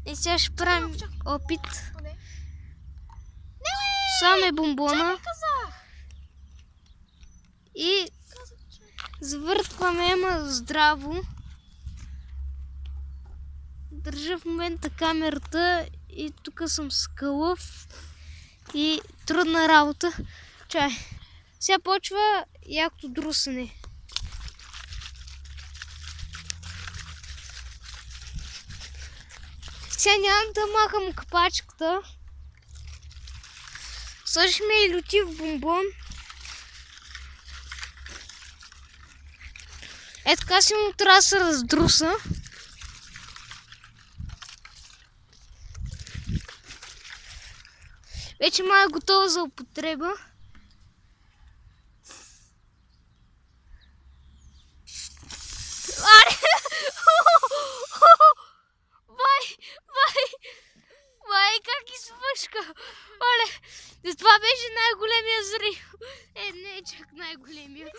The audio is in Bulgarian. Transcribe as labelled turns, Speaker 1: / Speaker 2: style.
Speaker 1: И сега ще правим опит. Слагаме бомбона. И завъртваме, ама здраво. Държа в момента камерата и тук съм с кълъв и трудна работа. Чай. Сега почва якото друсане. Сега нямам да махам капачката. Сложихме и лютив бомбон. Е така си му трябва да се раздруса. Вече май е готова за употреба. Вай, как изпъшка! Това беше най-големия взрив. Не е чак най-големия.